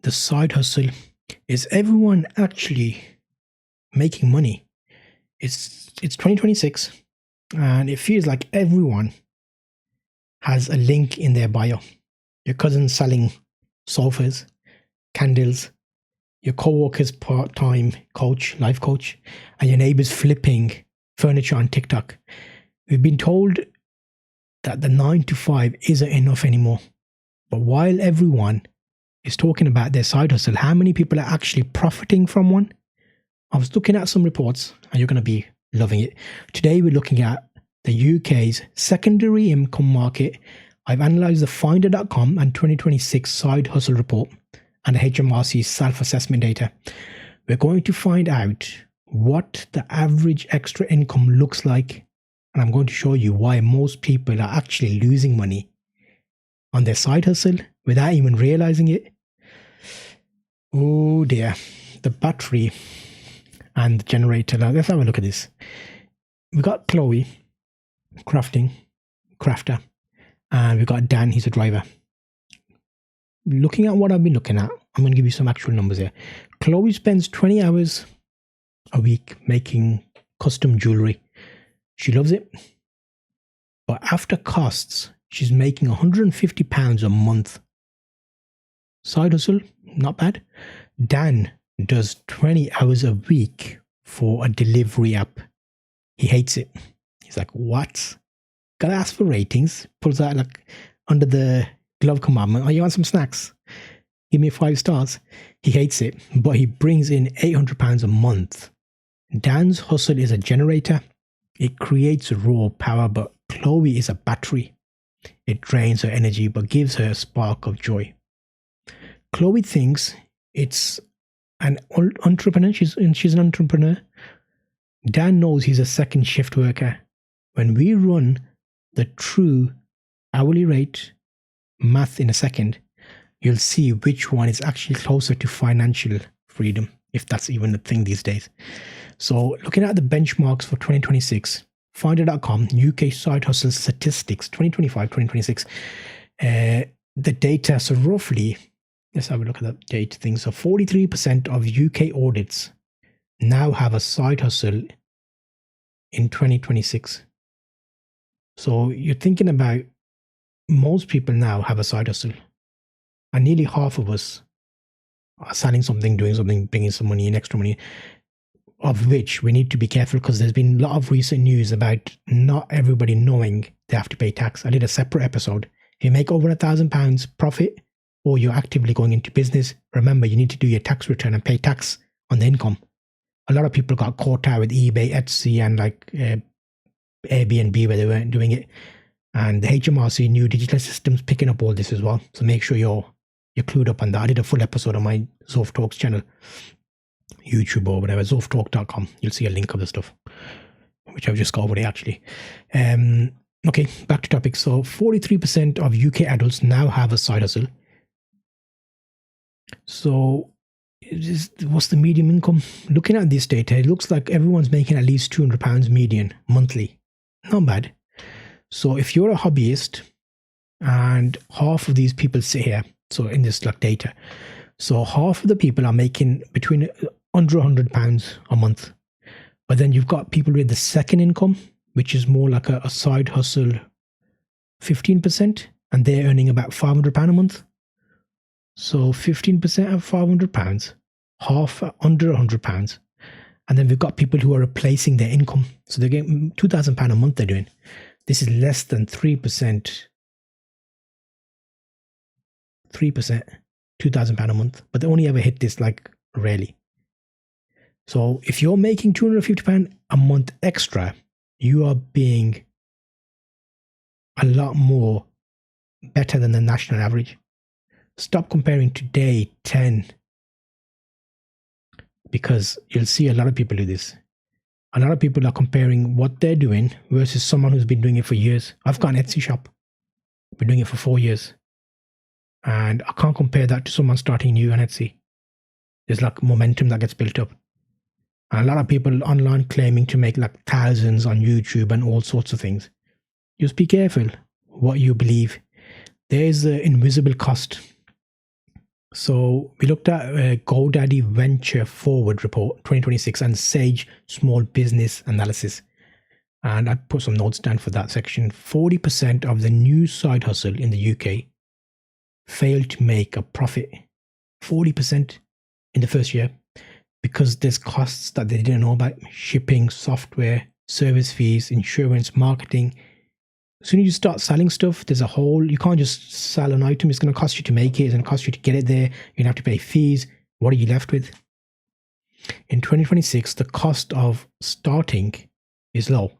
the side hustle. Is everyone actually making money? It's 2026, and it feels like everyone has a link in their bio. Your cousin's selling sofas, candles, your co-worker's part-time coach, life coach, and your neighbor's flipping furniture on TikTok. We've been told that the 9 to 5 isn't enough anymore. But while everyone is talking about their side hustle, how many people are actually profiting from one? I was looking at some reports, and you're going to be loving it. Today we're looking at the UK's secondary income market. I've analysed the Finder.com and 2026 side hustle report and the HMRC self-assessment data. We're going to find out what the average extra income looks like, and I'm going to show you why most people are actually losing money on their side hustle without even realising it. Oh dear, the battery and the generator. Now, let's have a look at this. We've got Chloe, crafter, and we've got Dan, he's a driver. Looking at what I've been looking at, I'm going to give you some actual numbers here. Chloe spends 20 hours a week making custom jewellery. She loves it. But after costs, she's making £150 a month. Side hustle, not bad. Dan does 20 hours a week for a delivery app. He hates it. He's like, what? Gotta ask for ratings. Pulls out like under the glove compartment. Oh, you want some snacks? Give me 5 stars. He hates it, but he brings in £800 a month. Dan's hustle is a generator. It creates raw power, but Chloe is a battery. It drains her energy, but gives her a spark of joy. Chloe thinks it's an entrepreneur. She's an entrepreneur. Dan knows he's a second shift worker. When we run the true hourly rate math in a second, you'll see which one is actually closer to financial freedom, if that's even a thing these days. So looking at the benchmarks for 2026, Finder.com, UK side hustle statistics, 2025-2026, the data, so roughly, let's have a look at that data thing. So 43% of UK audits now have a side hustle in 2026. So you're thinking about most people now have a side hustle, and nearly half of us are selling something, doing something, bringing some money in, extra money, of which we need to be careful because there's been a lot of recent news about not everybody knowing they have to pay tax. I did a separate episode. If you make over £1,000 profit or you're actively going into business, remember you need to do your tax return and pay tax on the income. A lot of people got caught out with eBay, Etsy, and like Airbnb where they weren't doing it. And the HMRC new digital systems picking up all this as well. So make sure you're clued up on that. I did a full episode on my Zulf Talks channel, YouTube or whatever, zulftalk.com. You'll see a link of the stuff, which I've just got over there actually. Okay, back to topic. So 43% of UK adults now have a side hustle. So what's the median income? Looking at this data, it looks like everyone's making at least £200 median monthly. Not bad. So if you're a hobbyist, and half of these people sit here, so in this like data, so half of the people are making between under £100 a month. But then you've got people with the second income, which is more like a side hustle, 15%, and they're earning about £500 a month. So 15% of £500, half under £100. And then we've got people who are replacing their income. So they're getting £2,000 a month they're doing. This is less than 3%. 3%, £2,000 a month. But they only ever hit this like rarely. So if you're making £250 a month extra, you are being a lot more better than the national average. Stop comparing to day 10, because you'll see a lot of people do this. A lot of people are comparing what they're doing versus someone who's been doing it for years. I've got an Etsy shop. I've been doing it for 4 years. And I can't compare that to someone starting new on Etsy. There's like momentum that gets built up. And a lot of people online claiming to make like thousands on YouTube and all sorts of things. Just be careful what you believe. There is an invisible cost. So we looked at GoDaddy Venture Forward Report 2026 and Sage Small Business Analysis. And I put some notes down for that section. 40% of the new side hustle in the UK failed to make a profit. 40% in the first year, because there's costs that they didn't know about: shipping, software, service fees, insurance, marketing. As soon as you start selling stuff, there's a whole, you can't just sell an item. It's going to cost you to make it. It's going to cost you to get it there. You're going to have to pay fees. What are you left with? In 2026, the cost of starting is low. You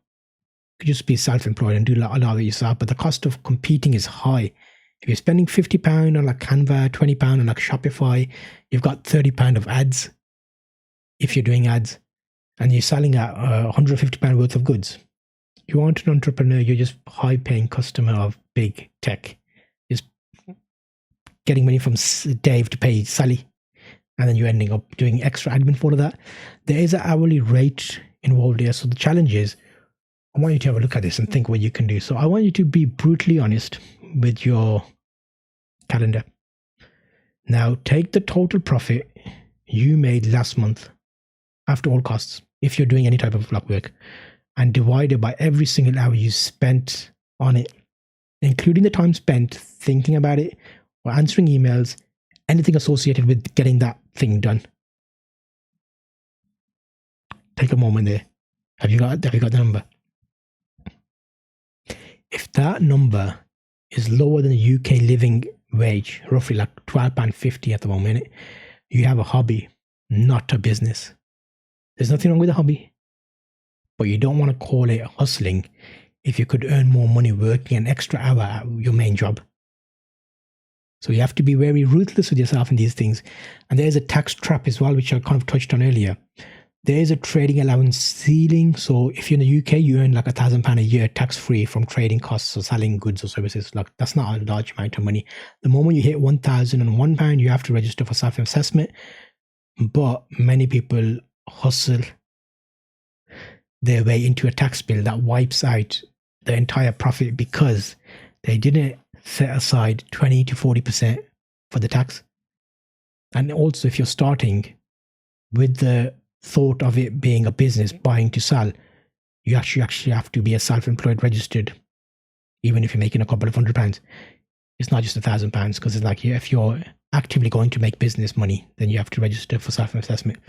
could just be self-employed and do a lot of it yourself, but the cost of competing is high. If you're spending £50 on like Canva, £20 on like Shopify, you've got £30 of ads if you're doing ads, and you're selling at £150 worth of goods. You aren't an entrepreneur, you're just high-paying customer of big tech. Just getting money from Dave to pay Sally, and then you're ending up doing extra admin for all of that. There is an hourly rate involved here. So the challenge is, I want you to have a look at this and think what you can do. So I want you to be brutally honest with your calendar. Now take the total profit you made last month after all costs, if you're doing any type of block work, and divide it by every single hour you spent on it, including the time spent thinking about it or answering emails, anything associated with getting that thing done. Take a moment there. Have you got the number? If that number is lower than the UK living wage, roughly like £12.50 at the moment, you have a hobby, not a business. There's nothing wrong with a hobby, but you don't want to call it hustling if you could earn more money working an extra hour at your main job. So you have to be very ruthless with yourself in these things. And there's a tax trap as well, which I kind of touched on earlier. There is a trading allowance ceiling. So if you're in the UK, you earn like £1,000 a year tax-free from trading costs or selling goods or services. Like, that's not a large amount of money. The moment you hit £1,001, you have to register for self-assessment. But many people hustle their way into a tax bill that wipes out the entire profit because they didn't set aside 20 to 40% for the tax. And also, if you're starting with the thought of it being a business, buying to sell, you actually have to be a self-employed registered, even if you're making a couple of £100. It's not just £1,000, because it's like, if you're actively going to make business money, then you have to register for self-assessment.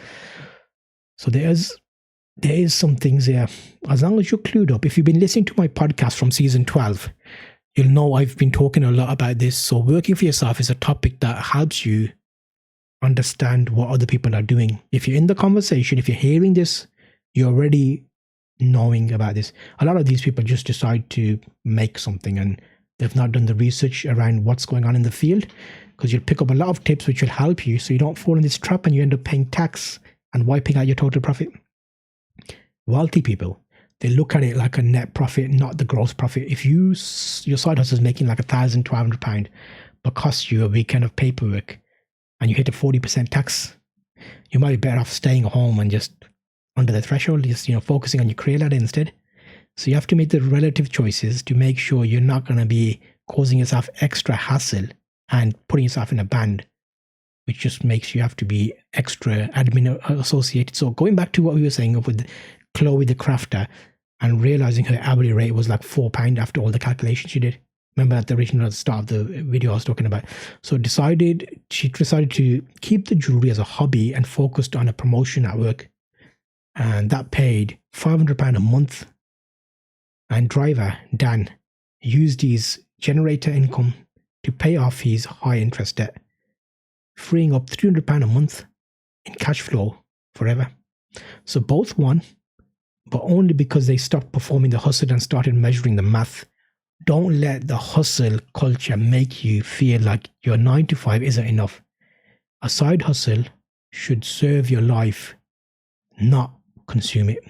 So there is some things there. As long as you're clued up, if you've been listening to my podcast from season 12, you'll know I've been talking a lot about this. So working for yourself is a topic that helps you understand what other people are doing. If you're in the conversation, if you're hearing this, you're already knowing about this. A lot of these people just decide to make something and they've not done the research around what's going on in the field, because you'll pick up a lot of tips which will help you so you don't fall in this trap and you end up paying tax and wiping out your total profit. Wealthy people, they look at it like a net profit, not the gross profit. If your side hustle is making like £1,000, £1,200, but costs you a weekend of paperwork, and you hit a 40% tax, you might be better off staying home and just under the threshold, just focusing on your career ladder instead. So you have to make the relative choices to make sure you're not going to be causing yourself extra hassle and putting yourself in a band, which just makes you have to be extra admin associated. So going back to what we were saying with Chloe the crafter and realizing her hourly rate was like £4 after all the calculations she did. Remember at the original start of the video I was talking about. So she decided to keep the jewelry as a hobby and focused on a promotion at work. And that paid £500 a month. And driver, Dan, used his generator income to pay off his high interest debt, freeing up £300 a month in cash flow forever. So both won, but only because they stopped performing the hustle and started measuring the math. Don't let the hustle culture make you feel like your 9 to 5 isn't enough. A side hustle should serve your life, not consume it.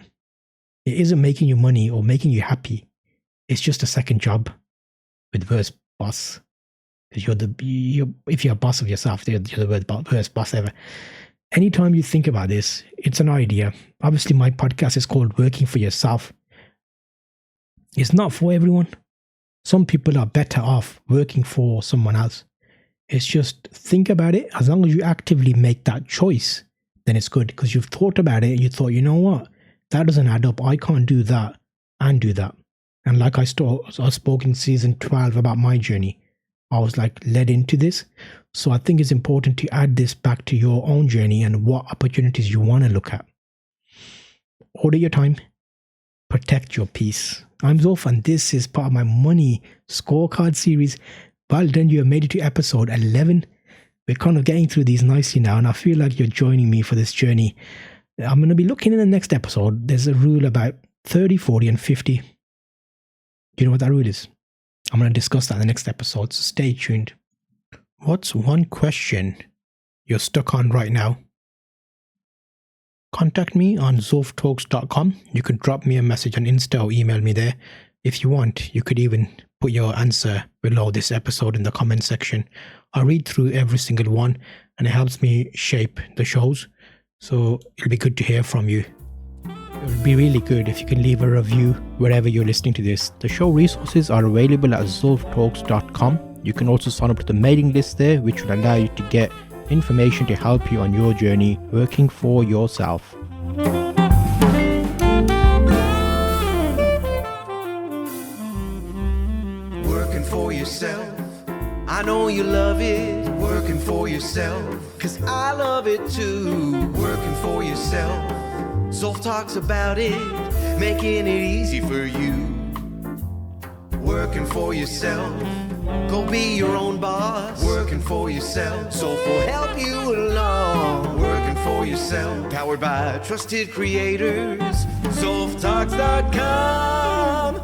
It isn't making you money or making you happy. It's just a second job with the worst boss. If you're a boss of yourself, you're the worst boss ever. Anytime you think about this, it's an idea. Obviously, my podcast is called Working for Yourself. It's not for everyone. Some people are better off working for someone else. It's just think about it. As long as you actively make that choice, then it's good because you've thought about it and you thought, you know what, that doesn't add up. I can't do that and do that. And like I spoke in season 12 about my journey. I was like led into this. So I think it's important to add this back to your own journey and what opportunities you want to look at. Order your time. Protect your peace. I'm Zulf and this is part of my money scorecard series. Well done, you have made it to episode 11. We're kind of getting through these nicely now and I feel like you're joining me for this journey. I'm going to be looking in the next episode. There's a rule about 30, 40 and 50. Do you know what that rule is? I'm going to discuss that in the next episode, so stay tuned. What's one question you're stuck on right now? Contact me on zulftalks.com. You could drop me a message on Insta or email me there. If you want, you could even put your answer below this episode in the comment section. I read through every single one and it helps me shape the shows. So it'll be good to hear from you. It would be really good if you can leave a review wherever you're listening to this. The show resources are available at zulftalks.com. You can also sign up to the mailing list there, which will allow you to get information to help you on your journey working for yourself. Working for yourself, I know you love it. Working for yourself, 'cause I love it too. Working for yourself, Zulf talks about it, making it easy for you. Working for yourself, go be your own boss. Working for yourself, Zulf will help you along. Working for yourself, powered by trusted creators, zulftalks.com.